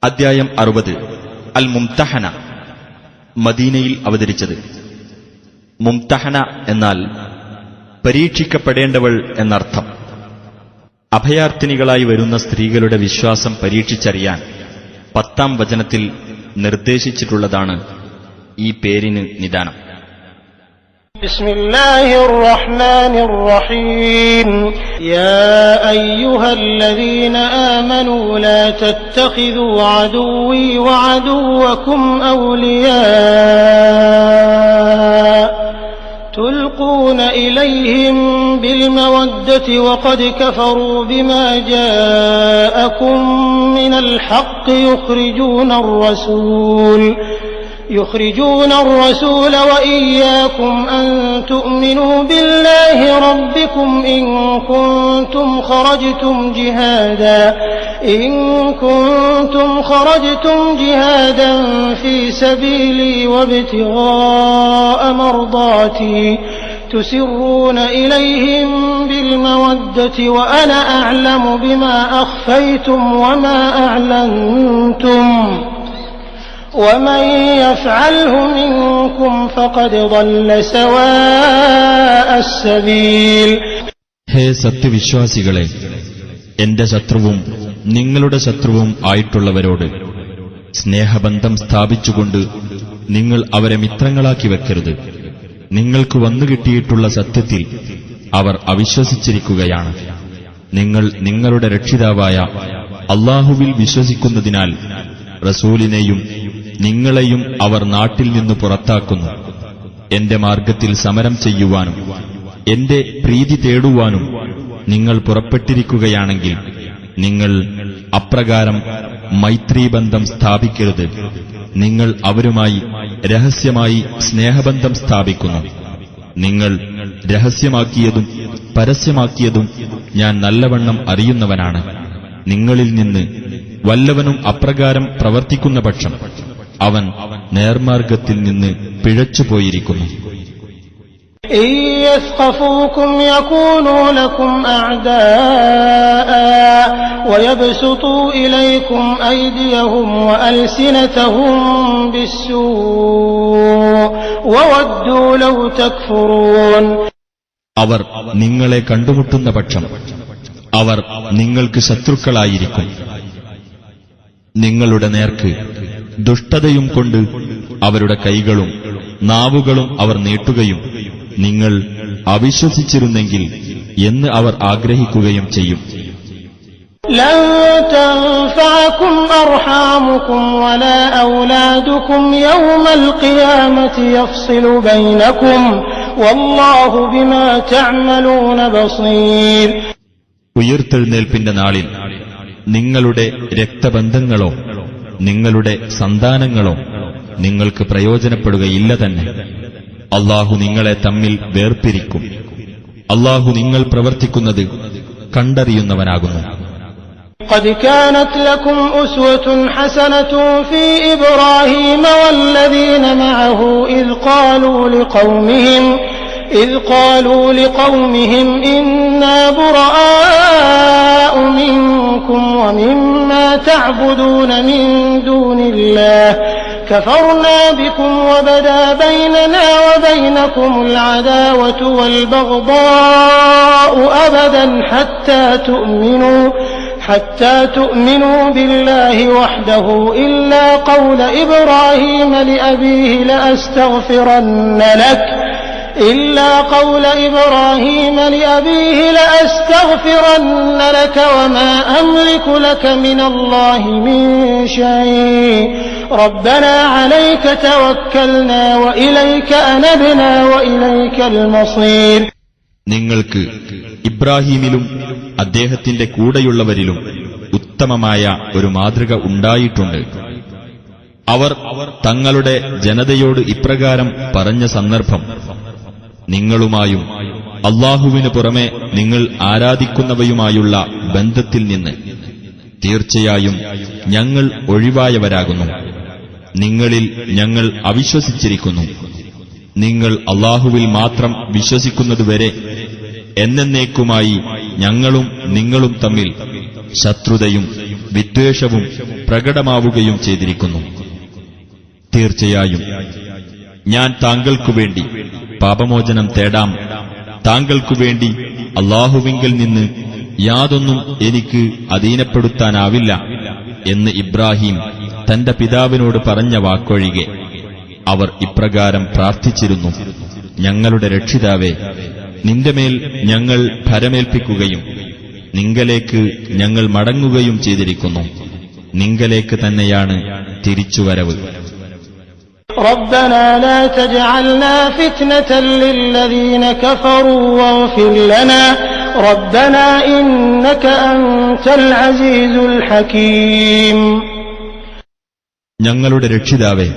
അദ്ധ്യായം 60 അൽ മുംതഹന. മദീനയിൽ അവതരിച്ചത്. മുംതഹന എന്നാൽ പരീക്ഷിക്കപ്പെടേണ്ടവൾ എന്നർത്ഥം. അഭയാർത്ഥിനികളായി വരുന്ന സ്ത്രീകളുടെ വിശ്വാസം പരീക്ഷിച്ചറിയാൻ 10-ാം വചനത്തിൽ നിർദ്ദേശിച്ചിട്ടുള്ളതാണ് ഈ പേരിന് നിദാനം. ബിസ്മില്ലാഹിർ റഹ്മാനിർ റഹീം. യാ അയ്യുഹല്ലദീന ആമനൂ ലാ തത്തഖിദൂ അദുവ്വി വഅദുവ്വകും ഔലിയാ تلقون إليهم بالمودة وقد كفروا بما جاءكم من الحق يخرجون الرسول وإياكم أن تؤمنوا بالله ربكم إن كنتم خرجتم جهادا في سبيلي وابتغاء مرضاتي تسرون إليهم بالمودة وأنا أعلم بما أخفيتم وما أعلنتم ومن يفعله منكم فقد ضل سواء السبيل. ഹേ സത്യവിശ്വാസികളെ, എന്റെ ശത്രുവും നിങ്ങളുടെ ശത്രുവും ആയിട്ടുള്ളവരോട് സ്നേഹബന്ധം സ്ഥാപിച്ചുകൊണ്ട് നിങ്ങൾ അവരെ മിത്രങ്ങളാക്കി വെക്കരുത്. നിങ്ങൾക്ക് വന്നുകിട്ടിയിട്ടുള്ള സത്യത്തിൽ അവർ അവിശ്വസിച്ചിരിക്കുകയാണ്. നിങ്ങൾ നിങ്ങളുടെ രക്ഷിതാവായ അല്ലാഹുവിൽ വിശ്വസിക്കുന്നതിനാൽ റസൂലിനെയും നിങ്ങളെയും അവർ നാട്ടിൽ നിന്ന് പുറത്താക്കുന്നു. എന്റെ മാർഗത്തിൽ സമരം ചെയ്യുവാനും എന്റെ പ്രീതി തേടുവാനും നിങ്ങൾ പുറപ്പെട്ടിരിക്കുകയാണെങ്കിൽ നിങ്ങൾ അപ്രകാരം മൈത്രീബന്ധം സ്ഥാപിക്കരുത്. നിങ്ങൾ അവരുമായി രഹസ്യമായി സ്നേഹബന്ധം സ്ഥാപിക്കുന്നു. നിങ്ങൾ രഹസ്യമാക്കിയതും പരസ്യമാക്കിയതും ഞാൻ നല്ലവണ്ണം അറിയുന്നവനാണ്. നിങ്ങളിൽ നിന്ന് വല്ലവനും അപ്രകാരം പ്രവർത്തിക്കുന്ന പക്ഷം അവൻ നേർമാർഗത്തിൽ നിന്ന് പിഴച്ചുപോയിരിക്കുന്നു. അവർ നിങ്ങളെ കണ്ടുമുട്ടുന്ന പക്ഷം അവർ നിങ്ങൾക്ക് ശത്രുക്കളായിരിക്കും. നിങ്ങളുടെ നേർക്ക് ദുഷ്ടതയും കൊണ്ട് അവരുടെ കൈകളും നാവുകളും അവർ നീട്ടുകയും നിങ്ങൾ അവിശ്വസിച്ചിരുന്നെങ്കിൽ എന്ന് അവർ ആഗ്രഹിക്കുകയും ചെയ്യും. ലൻ തൻഫഅകും അർഹാമുകും വലാ ഔലാദുകും യൗമൽ ഖിയാമത്തി യഫ്സിലു ബൈനകും വല്ലാഹു ബിമാ തഅമലൂന ബസീർ. ഉയർത്തെഴുന്നേൽപ്പിന്റെ നാളിൽ നിങ്ങളുടെ രക്തബന്ധങ്ങളോ നിങ്ങളുടെ സന്താനങ്ങളോ നിങ്ങൾക്ക് പ്രയോജനപ്പെടുകയില്ല തന്നെ. അല്ലാഹു നിങ്ങളെ തമ്മിൽ വേർപിരിക്കും. അല്ലാഹു നിങ്ങൾ പ്രവർത്തിക്കുന്നത് കണ്ടറിയുന്നവനാകുന്നു. قد كانت لكم أسوة حسنة في إبراهيم والذين معه إذ قالوا لقومهم إنا براء منكم ومما تعبدون من دون الله كفرنا بكم وبدا بيننا وبينكم العداوة والبغضاء أبدا حتى تؤمنوا بالله وحده إلا قول إبراهيم لأبيه لأستغفرن لك وما أملك لك من الله من شيء ربنا عليك توكلنا وإليك أنبنا وإليك المصير. നിങ്ങൾക്ക് ഇബ്രാഹീമിലും അദ്ദേഹത്തിന്റെ കൂടെയുള്ളവരിലും ഉത്തമമായ ഒരു മാതൃക ഉണ്ടായിട്ടുണ്ട്. അവർ തങ്ങളുടെ ജനതയോട് ഇപ്രകാരം പറഞ്ഞ സന്ദർഭം നിങ്ങളുമായും അല്ലാഹുവിനു പുറമെ നിങ്ങൾ ആരാധിക്കുന്നവയുമായുള്ള ബന്ധത്തിൽ നിന്ന് തീർച്ചയായും ഞങ്ങൾ ഒഴിവായവരാകുന്നു. നിങ്ങളിൽ ഞങ്ങൾ അവിശ്വസിച്ചിരിക്കുന്നു. നിങ്ങൾ അല്ലാഹുവിൽ മാത്രം വിശ്വസിക്കുന്നതുവരെ എന്നേക്കുമായി ഞങ്ങളും നിങ്ങളും തമ്മിൽ ശത്രുതയും വിദ്വേഷവും പ്രകടമാവുകയും ചെയ്തിരിക്കുന്നു. തീർച്ചയായും ഞാൻ താങ്കൾക്കുവേണ്ടി പാപമോചനം തേടാം, താങ്കൾക്കുവേണ്ടി അല്ലാഹുവിങ്കൽ നിന്ന് യാതൊന്നും എനിക്ക് അധീനപ്പെടുത്താനാവില്ല എന്ന് ഇബ്രാഹിം തന്റെ പിതാവിനോട് പറഞ്ഞ വാക്കൊഴികെ അവർ ഇപ്രകാരം പ്രാർത്ഥിച്ചിരുന്നു: ഞങ്ങളുടെ രക്ഷിതാവേ, നിന്റെമേൽ ഞങ്ങൾ ഭരമേൽപ്പിക്കുകയും നിങ്കലേക്ക് ഞങ്ങൾ മടങ്ങുകയും ചെയ്തിരിക്കുന്നു. നിങ്കലേക്ക് തന്നെയാണ് തിരിച്ചുവരവ്. ربنا لا تجعلنا فتنة للذين كفروا واغفر لنا ربنا إنك أنت العزيز الحكيم. ഞങ്ങളുടെ രക്ഷിതാവേ,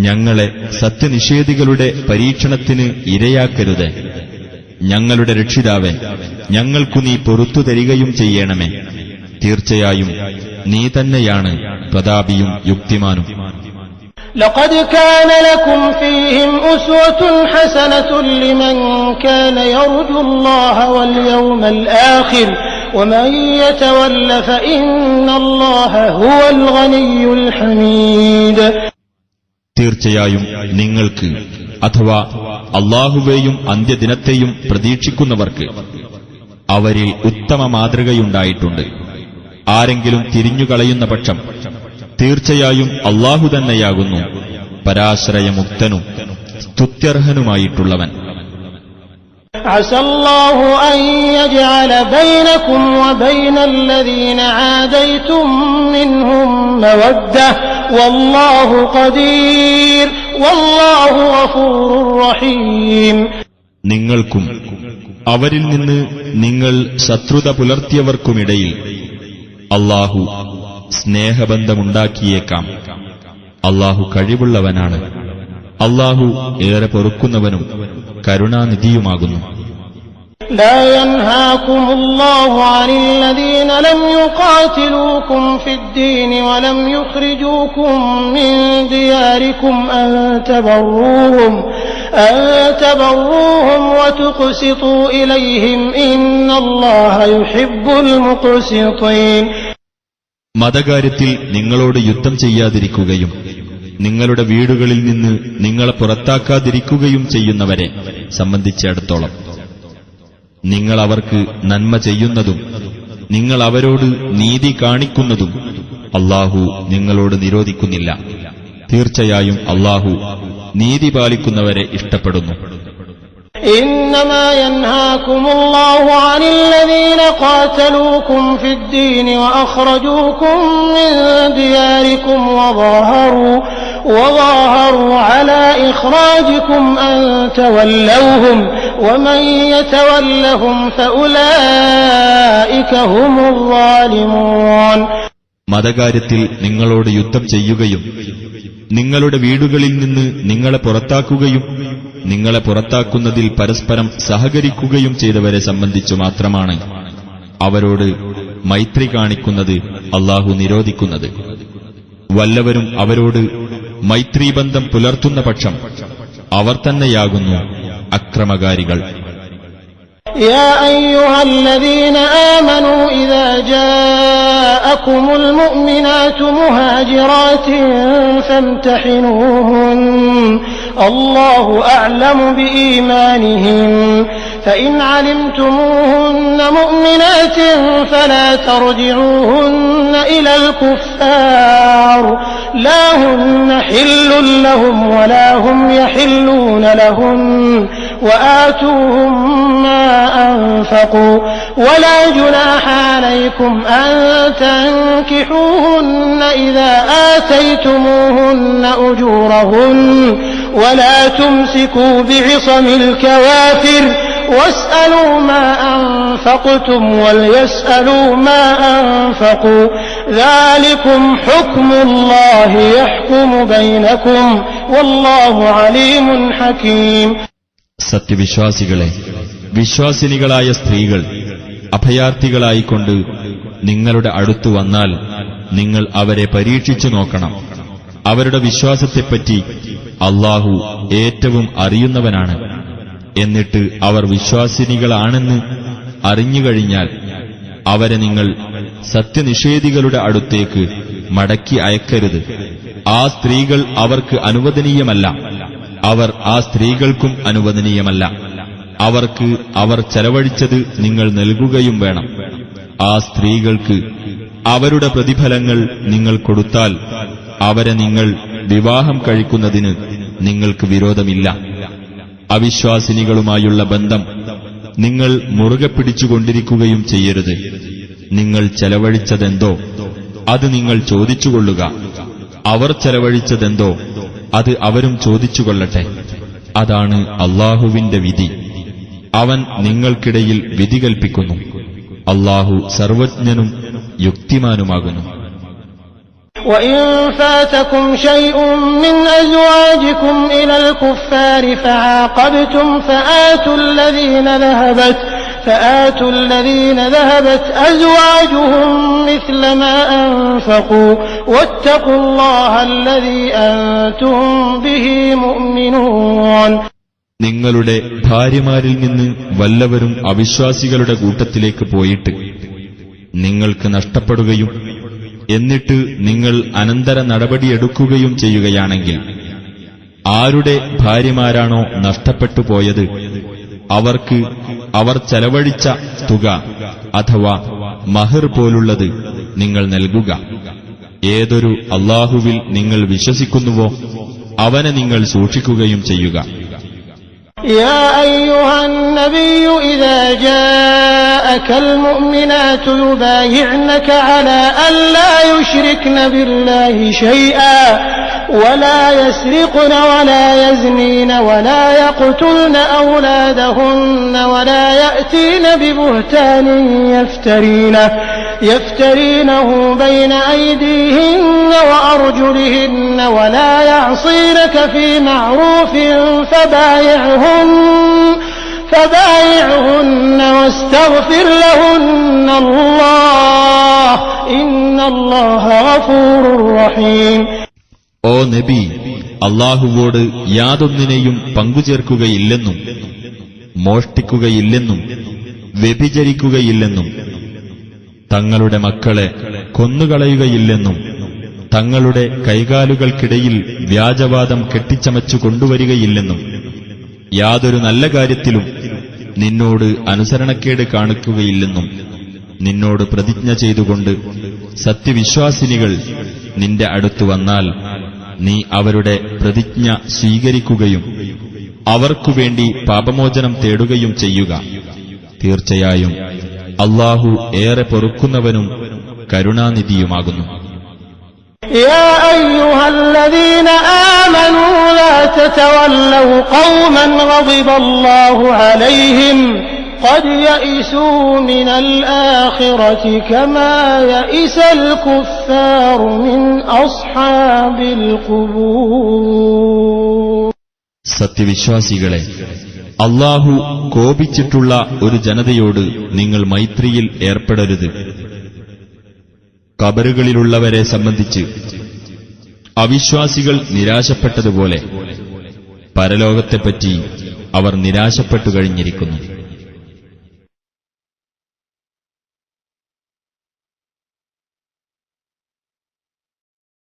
ഞങ്ങളെ സത്യനിഷേധികളുടെ പരീക്ഷണത്തിന് ഇരയാക്കരുത്. ഞങ്ങളുടെ രക്ഷിതാവേ, ഞങ്ങൾക്കു നീ പൊറുത്തു തരികയും ചെയ്യണമേ. തീർച്ചയായും നീ തന്നെയാണ് പ്രതാപിയും യുക്തിമാനും. لقد كان لكم فيهم أسوة حسنة لمن كان يرجو الله واليوم الآخر ومن يتول فإن الله هو الغني الحميد. തീർച്ചയായും നിങ്ങൾക്ക് അഥവാ അല്ലാഹുവേയും അന്ത്യദിനത്തെയും പ്രതീക്ഷിക്കുന്നവർക്ക് അവരിൽ ഉത്തമ മാതൃകയുണ്ടായിട്ടുണ്ട്. ആരെങ്കിലും തിരിഞ്ഞുകളയുന്ന പക്ഷം തീർച്ചയായും അല്ലാഹു തന്നെയാകുന്നു പരാശ്രയമുക്തനും സ്തുത്യർഹനുമായിട്ടുള്ളവൻ. عسى الله أن يجعل بينكم وبين الذين عاديتم منهم مودة والله قدير والله غفور رحيم. നിങ്ങൾക്കും അവരിൽ നിന്ന് നിങ്ങൾ ശത്രുത പുലർത്തിയവർക്കുമിടയിൽ അല്ലാഹു സ്നേഹബന്ധമുണ്ടാക്കിയേക്കാം. അല്ലാഹു കഴിവുള്ളവനാണ്. അല്ലാഹു ഏറെ പൊറുക്കുന്നവനും കരുണാനിധിയുമാകുന്നു. لا ينهاكم الله عن الذين لم يقاتلوكم في الدين ولم يخرجوكم من دياركم أن تبروهم وتقسطوا إليهم إن الله يحب المقسطين. മതകാര്യത്തിൽ നിങ്ങളോട് യുദ്ധം ചെയ്യാതിരിക്കുകയും നിങ്ങളുടെ വീടുകളിൽ നിന്ന് നിങ്ങളെ പുറത്താക്കാതിരിക്കുകയും ചെയ്യുന്നവരെ സംബന്ധിച്ചിടത്തോളം നിങ്ങൾ അവർക്ക് നന്മ ചെയ്യുന്നതും നിങ്ങൾ അവരോട് നീതി കാണിക്കുന്നതും അല്ലാഹു നിങ്ങളോട് നിരോധിക്കുന്നില്ല. തീർച്ചയായും അല്ലാഹു നീതി പാലിക്കുന്നവരെ ഇഷ്ടപ്പെടുന്നു. إنما ينهاكم الله عن الذين قاتلوكم في الدين وأخرجوكم من دياركم وظاهروا على إخراجكم أن تولوهم ومن يتولهم فأولئك هم الظالمون. മതകാര്യത്തിൽ നിങ്ങളോട് യുദ്ധം ചെയ്യുകയും നിങ്ങളുടെ വീടുകളിൽ നിന്ന് നിങ്ങളെ പുറത്താക്കുകയും നിങ്ങളെ പുറത്താക്കുന്നതിൽ പരസ്പരം സഹകരിക്കുകയും ചെയ്തവരെ സംബന്ധിച്ചു മാത്രമാണ് അവരോട് മൈത്രി കാണിക്കുന്നത് അല്ലാഹു നിരോധിക്കുന്നത്. വല്ലവരും അവരോട് മൈത്രീബന്ധം പുലർത്തുന്ന പക്ഷം അവർ തന്നെയാകുന്നു അക്രമകാരികൾ. يا أيها الذين آمنوا إذا جاءكم المؤمنات مهاجرات فامتحنوهن الله أعلم بإيمانهن فإن علمتموهن مؤمنات فلا ترجعوهن إلى الكفار لا هن حل لهم ولا هم يحلون لهن وآتوهم ما أنفقوا ولا جناح عليكم أن تنكحوهن إذا آتيتموهن أجورهن ولا تمسكوا بعصم الكوافر واسألوا ما أنفقتم وليسألوا ما أنفقوا ذلكم حكم الله يحكم بينكم والله عليم حكيم. സത്യവിശ്വാസികളെ, വിശ്വാസിനികളായ സ്ത്രീകൾ അഭയാർത്ഥികളായിക്കൊണ്ട് നിങ്ങളുടെ അടുത്തു വന്നാൽ നിങ്ങൾ അവരെ പരീക്ഷിച്ചു നോക്കണം. അവരുടെ വിശ്വാസത്തെപ്പറ്റി അല്ലാഹു ഏറ്റവും അറിയുന്നവനാണ്. എന്നിട്ട് അവർ വിശ്വാസിനികളാണെന്ന് അറിഞ്ഞുകഴിഞ്ഞാൽ അവരെ നിങ്ങൾ സത്യനിഷേധികളുടെ അടുത്തേക്ക് മടക്കി അയക്കരുത്. ആ സ്ത്രീകൾ അവർക്ക് അനുവദനീയമല്ല, അവർ ആ സ്ത്രീകൾക്കും അനുവദനീയമല്ല. അവർക്ക് അവർ ചെലവഴിച്ചത് നിങ്ങൾ നൽകുകയും വേണം. ആ സ്ത്രീകൾക്ക് അവരുടെ പ്രതിഫലങ്ങൾ നിങ്ങൾ കൊടുത്താൽ അവരെ നിങ്ങൾ വിവാഹം കഴിക്കുന്നതിന് നിങ്ങൾക്ക് വിരോധമില്ല. അവിശ്വാസിനികളുമായുള്ള ബന്ധം നിങ്ങൾ മുറുകെ പിടിച്ചുകൊണ്ടിരിക്കുകയും ചെയ്യരുത്. നിങ്ങൾ ചെലവഴിച്ചതെന്തോ അത് നിങ്ങൾ ചോദിച്ചുകൊള്ളുക. അവർ ചെലവഴിച്ചതെന്തോ അത് അവരും ചോദിച്ചുകൊള്ളട്ടെ. അതാണ് അല്ലാഹുവിന്റെ വിധി. അവൻ നിങ്ങൾക്കിടയിൽ വിധി കൽപ്പിക്കുന്നു. അല്ലാഹു സർവജ്ഞനും യുക്തിമാനുമാകുന്നു. وإن فاتكم شيء من أزواجكم إلى الكفار فعاقبتم فآتوا الذين ذهبت أزواجهم مثل ما أنفقوا واتقوا الله الذي أنتم به مؤمنون. നിങ്ങളുടെ ഭാര്യമാരിൽ നിന്ന് വല്ലവരും അവിശ്വാസികളുടെ കൂട്ടത്തിലേക്ക് പോയിട്ട് നിങ്ങൾക്ക് നഷ്ടപ്പെടുകയും എന്നിട്ട് നിങ്ങൾ അനന്തര നടപടിയെടുക്കുകയും ചെയ്യുകയാണെങ്കിൽ ആരുടെ ഭാര്യമാരാണോ നഷ്ടപ്പെട്ടു പോയത് അവർക്ക് അവർ ചെലവഴിച്ച തുക അഥവാ മഹർ പോലുള്ളത് നിങ്ങൾ നൽകുക. ഏതൊരു അല്ലാഹുവിൽ നിങ്ങൾ വിശ്വസിക്കുന്നുവോ അവനെ നിങ്ങൾ സൂക്ഷിക്കുകയും ചെയ്യുക. يا أيها النبي إذا جاءك المؤمنات يبايعنك على أن لا يشركن بالله شيئا ولا يسرقن ولا يزنين ولا يقتلن أولادهن ولا يأتين ببهتان يفترينه بين أيديهن وأرجلهن ولا يعصينك في معروف فبايعهن واستغفر لهن الله إن الله غفور رحيم. ഓ നബി, അല്ലാഹുവോട് യാതൊന്നിനെയും പങ്കുചേർക്കുകയില്ലെന്നും മോഷ്ടിക്കുകയില്ലെന്നും വ്യഭിചരിക്കുകയില്ലെന്നും തങ്ങളുടെ മക്കളെ കൊന്നുകളയുകയില്ലെന്നും തങ്ങളുടെ കൈകാലുകൾക്കിടയിൽ വ്യാജവാദം കെട്ടിച്ചമച്ചു കൊണ്ടുവരികയില്ലെന്നും യാതൊരു നല്ല കാര്യത്തിലും നിന്നോട് അനുസരണക്കേട് കാണിക്കുകയില്ലെന്നും നിന്നോട് പ്രതിജ്ഞ ചെയ്തുകൊണ്ട് സത്യവിശ്വാസിനികൾ നിന്റെ അടുത്തു വന്നാൽ നീ അവരുടെ പ്രതിജ്ഞ സ്വീകരിക്കുകയും അവർക്കുവേണ്ടി പാപമോചനം തേടുകയും ചെയ്യുക. തീർച്ചയായും അല്ലാഹു ഏറെ പൊറുക്കുന്നവനും കരുണാനിധിയുമാകുന്നു. يا أيها الذين آمنوا لا تتولوا قوما غضب الله عليهم قد يئسوا من الآخرة كما يئس الكفار من أصحاب القبور. സത്യവിശ്വാസികളെ, അല്ലാഹു കോപിച്ചിട്ടുള്ള ഒരു ജനതയോട് നിങ്ങൾ മൈത്രിയിൽ ഏർപ്പെടരുത്. ഖബറുകളിലുള്ളവരെ സംബന്ധിച്ച് അവിശ്വാസികൾ നിരാശപ്പെട്ടതുപോലെ പരലോകത്തെപ്പറ്റി അവർ നിരാശപ്പെട്ടു കഴിഞ്ഞിരിക്കുന്നു.